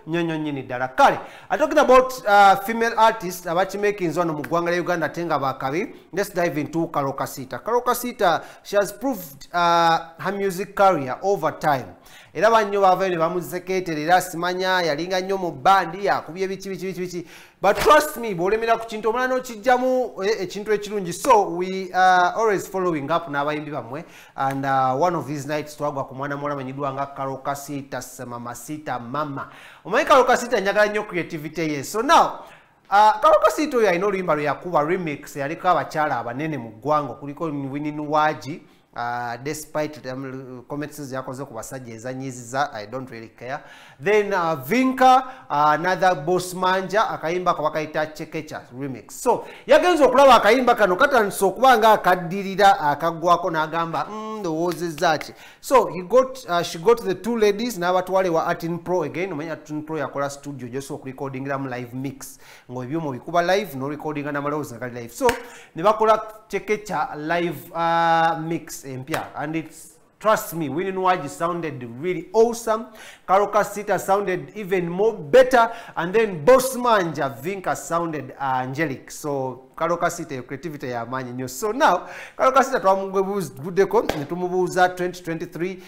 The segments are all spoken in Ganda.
nyonyo nyini dala kale. Talking about female artists making zono mu ggwanga lya Uganda tenga bakabi. Let's dive into Karol Kasita. Karol Kasita, she has proved her music career over time. Era banyo bavene bamuzeketerera simanya yalinga nnyo mu bandi yakubye bichi. But trust me, bolemera ku kintu omulala n'okijjamu ekintu ekirungi. So we are always following up n'abayimbi bamwe, and one of these nights twagwa ku mwana muwala amanyiddwa nga Karol Kasita Mamasita Mama. Omanyi Karol Kasita njagala nnyo creativity ye. So now Karol Kasita oyo alina oluyimba lwe yakuba remix yaliko abakyala abanene mu ggwanga kuliko Winnie Waji. Despite comments yakoze ku basajja ezanyiziza, I don't really care. Then Vinka, another boss manja akayimba kabakaita chekecha remix. So yagenza okulaba akayimba kano katandise okuba nga akaddirira akagwako n'agamba ndowozezza ki. So she got the two ladies n'abatwale wa Atin Pro again. Omanya Atin Pro yakola studio just okurecordingira mu live mix ngo ebyuma bikuba live no recordinga n'amalowoozi gali live. So ne bakola chekecha live mix empia, and it's, trust me, Winnie Waji sounded really awesome. Karol Kasita sounded even more better, and then Boss Manja Vinka sounded angelic. So Karol Kasita your creativity ya manyi nyo. So now Karol Kasita twamugudeko netumubuuza 2023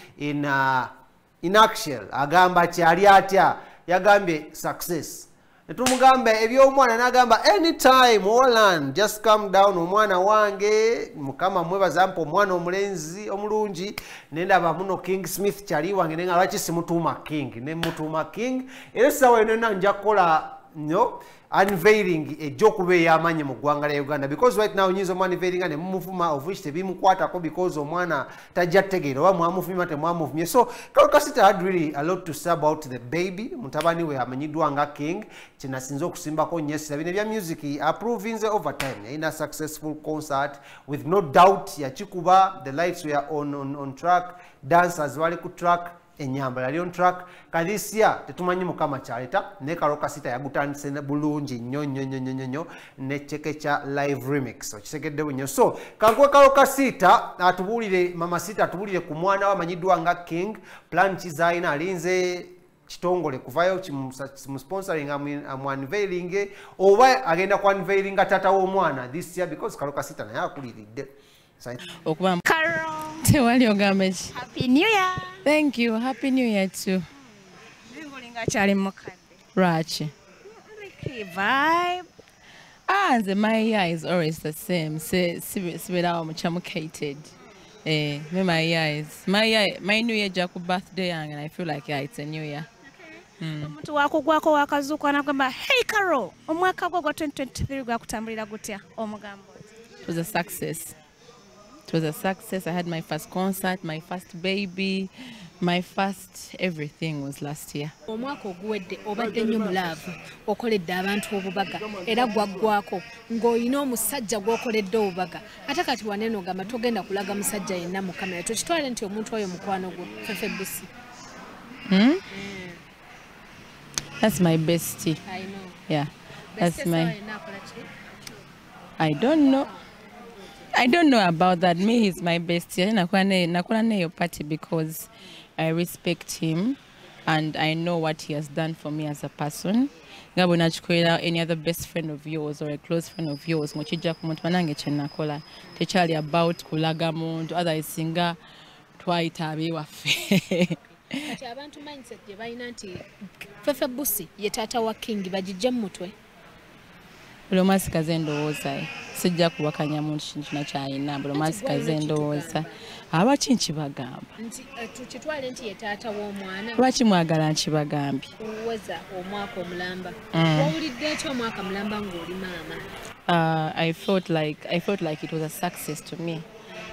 in actual agamba kyali atya, yagambye success. Netumugambe eby'omwana n'agamba anytime Holland just come down omwana wange mukama mwebaza mpo omwana omulenzi omulungi nendaba muno King Smith kyali wange nenga lwaki simutuuma King ne mutuuma King era sawa eno nja kukola no unveiling ejokuba ey'amanyi mu ggwanga lya Uganda, because right now nyinza unveiling ne mumuvuma of which tebimukwatako because omwana tajja tegeera oba mwamuvuma temwamuvumye. So Karol Kasita had really a lot to say about the baby mutabani we amanyiddwa nga King kinasinza okusimbako nyesira bino ebya music approvinze over time. In a successful concert with no doubt yakikuba, the lights were on track, dancers wali ku track, enyambala ali on track. Kadisia tetumanyi mukama kyaleta ne Karol Kasita yagutandise bulungi nnyo ne chekecha live remix okisekedde bunyo. So kankwe Karol Kasita atubulire mama sita atubulire ku mwana wa manyiddwa nga King plan kizaina alinze kitongole kuvayo kimusponsoring am unveiling oba agenda ku unveiling tata w'omwana this year, because Karol Kasita naye akuliridde. Karol, Happy New Year. Thank you. Happy New Year too. Rachi. Vibe. My ear is always the same. My New Year Jaku birthday and I feel like it's a new year. Omuntu wakugwako wakazuka anagamba hey Karol, omwaka gwa 2023 gwakutambulira gutya omugambo? It was a success. It was a success. I had my first concert, my first baby, my first everything was last year. Omwaka oguwedde obadde nnyo mulaavu okoledde abantu obubaga era gwaggwako ng'olina omusajja gw'okoledde obubaga ate kati wanene ogamba togenda kulaga musajja yenna mu kamera tokitwale nti omuntu oyo mukwano gwo Feffe Bussi. That's my bestie. I know. Yeah. That's my... I don't know. I don't know about that. Me, he's my bestie. Nakwana your party because I respect him and I know what he has done for me as a person. Ngabo nachikola any other best friend of yours or a close friend of yours ngochija ku muntu banange kyenakola techali about kulaga muntu other isinga twaita abiwaffe. Kati abantu mindset gye balina nti Feffe Bussi ye taata wa King bagijja mu mutwe. Buli masikaze ndowooza sijja kuwakanya muntu kintu kyayina buli masikaze ndowooza abaki nkibagamba nti tukitwale nti ye taata w'omwana lwaki mwagala nkibagambye weza omwaka omulamba wawulidde ekyo omwaka mulamba ng'oli maama? I felt like it was a success to me.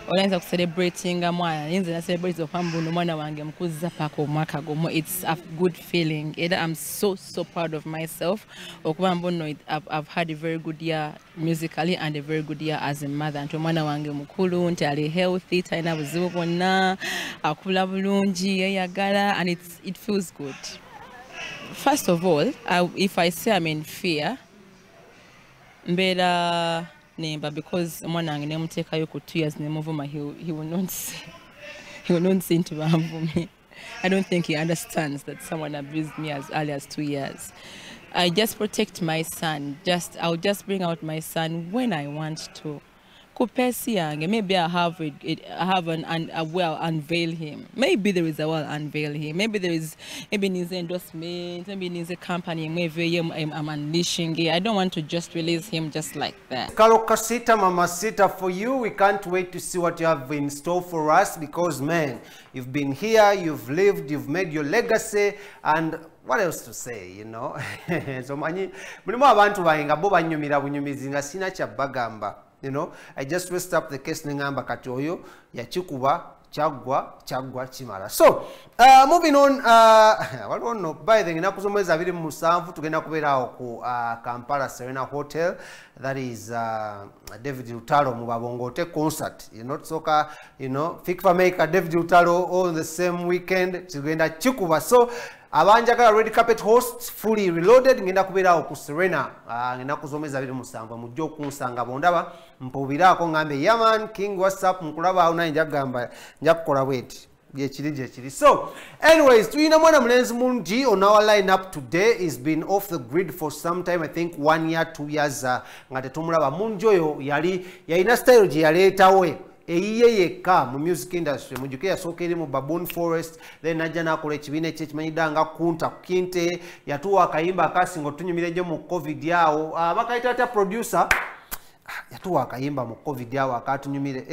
Olenza celebrating mwana nze na celebrate okwambuno mwana wange mukuzza paka omwaka gomo. It's a good feeling. I'm so proud of myself. Okwambuno I've had a very good year musically and a very good year as a mother. Nti mwana wange mukulu nti ali healthy taina buzibu bwonna akula bulungi yeyagala and it feels good. First of all, if I say I'm in fear mbera but because mwana wange nemutekayo ku 2 years nemuvuma he will not see into me. I don't think he understands that someone abused me as early as 2 years. I just protect my son. I'll just bring out my son when I want to. Maybe I have a well unveil him. Maybe there is a well unveil him. Maybe needs endorsement. Maybe needs a company. Maybe I'm unleashing it. I don't want to just release him just like that. Karol Kasita, Mamacita, for you, we can't wait to see what you have in store for us because, man, you've been here, you've lived, you've made your legacy, and what else to say, you know? So mulimu abantu bainga bo banyumira bunyumizi nga sina kya bagamba. You know, I just raised up the case n'engamba kati oyo yakikuba chagwa chimala. So moving on, waliwo no by the ngina kuzomweza 27 tugenda kubeera ku Kampala Serena Hotel. That is David Lutalo mu Babongote concert. You know, soka, you know, Feffe maker David Lutalo all the same weekend tugenda chikuba. So abanjagala red carpet hosts fully reloaded ngenda kubeera ku Serena ngenda kuzomeza 27 mujjo kunsanga bondaba mpubirako ngambe yaman king whatsapp mkulaba auna njagamba njakukola bweti yekiri. So anyways, tuyina mwana mulenzi MunG on our lineup today. Is been off the grid for some time, I think 1 year 2 years nga tetumulaba. MunG oyo yalina style gye yaleetawe eyiye yekka mu music industry. Mujuke yasookera mu Baboon Forest, then najja nakola ekibiina ekyekimanyidda nga Kunta Kinte, yatuwa akayimba akasinga otunyumire gye mu COVID yawo. Bakayita ata producer yatuwa akayimba mu COVID yawo akatunyumire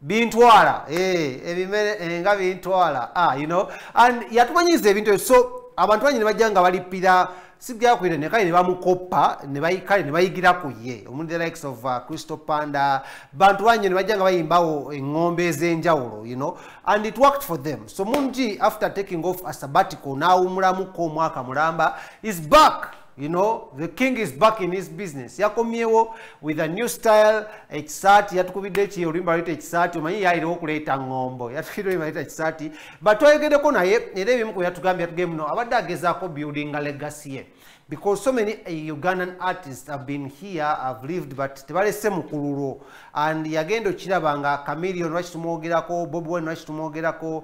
bintwala ebimere nga bintwala you know, and yatumanyiza ebintu. So abantu banyi ne bajja nga balipira sibyakwire ne kale ne bamukoppa ne bayikale ne bayigira ku ye omuntu the likes of Crystal Panda, bantu banyi ne bajja nga bayimbawo engombe ez'enjawulo, you know, and it worked for them. So MunG, after taking off a sabbatical, n'awumulamuko omwaka mulamba, is back. You know, the king is back in his business. Yakomyewo with a new style, ekisati yatukubidde ki olimba leta ekisati omanyi yaliwo okuleeta ngombo yatukidde leta ekisati, but twayogeddeko naye era ebimu ku yatugambye tugemu no abadde agezaako building a legacy ye, because so many Ugandan artists have been here, have lived, but tebalese mukululo, and yagenda okiraba nga Chameleon lwaki tumwogerako, Bob Wine lwaki tumwogerako,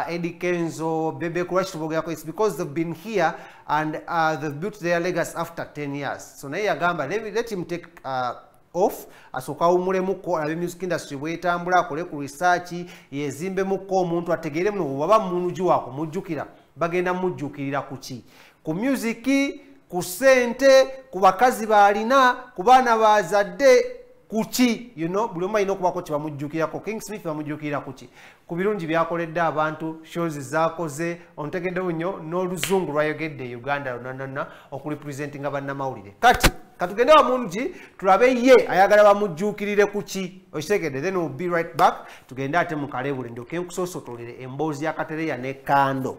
Eddie Kenzo, Bebe lwaki tumwogerako. It's because they've been here and they've built their legacy after 10 years. So naye yagamba let him take off asooka awumulemuko alabe music industry bwetambula akole ku research yezimbemuko omuntu ategeere muno waba MunG wako mujjukira bagenda mujjukirira kuki ku music, ku sente, ku bakazi balina, ku baana bazadde, kuki, you know, buli omu alina okubako kye bamujjukirako. King Smith bamujjukirira kuki ku birungi byakoledde abantu, shows zaakoze, ontegeddewo nnyo n'oluzungu lwayogedde Uganda yonna okurepresentinga bannamawulire. Kati katugende wa MunG tulabe ye ayagala bamujjukirire kuki okitegedde. Then we'll be right back tugende ate mu kalebule ndyoke nkusosotolere emboozi ya Katereya ne Kando.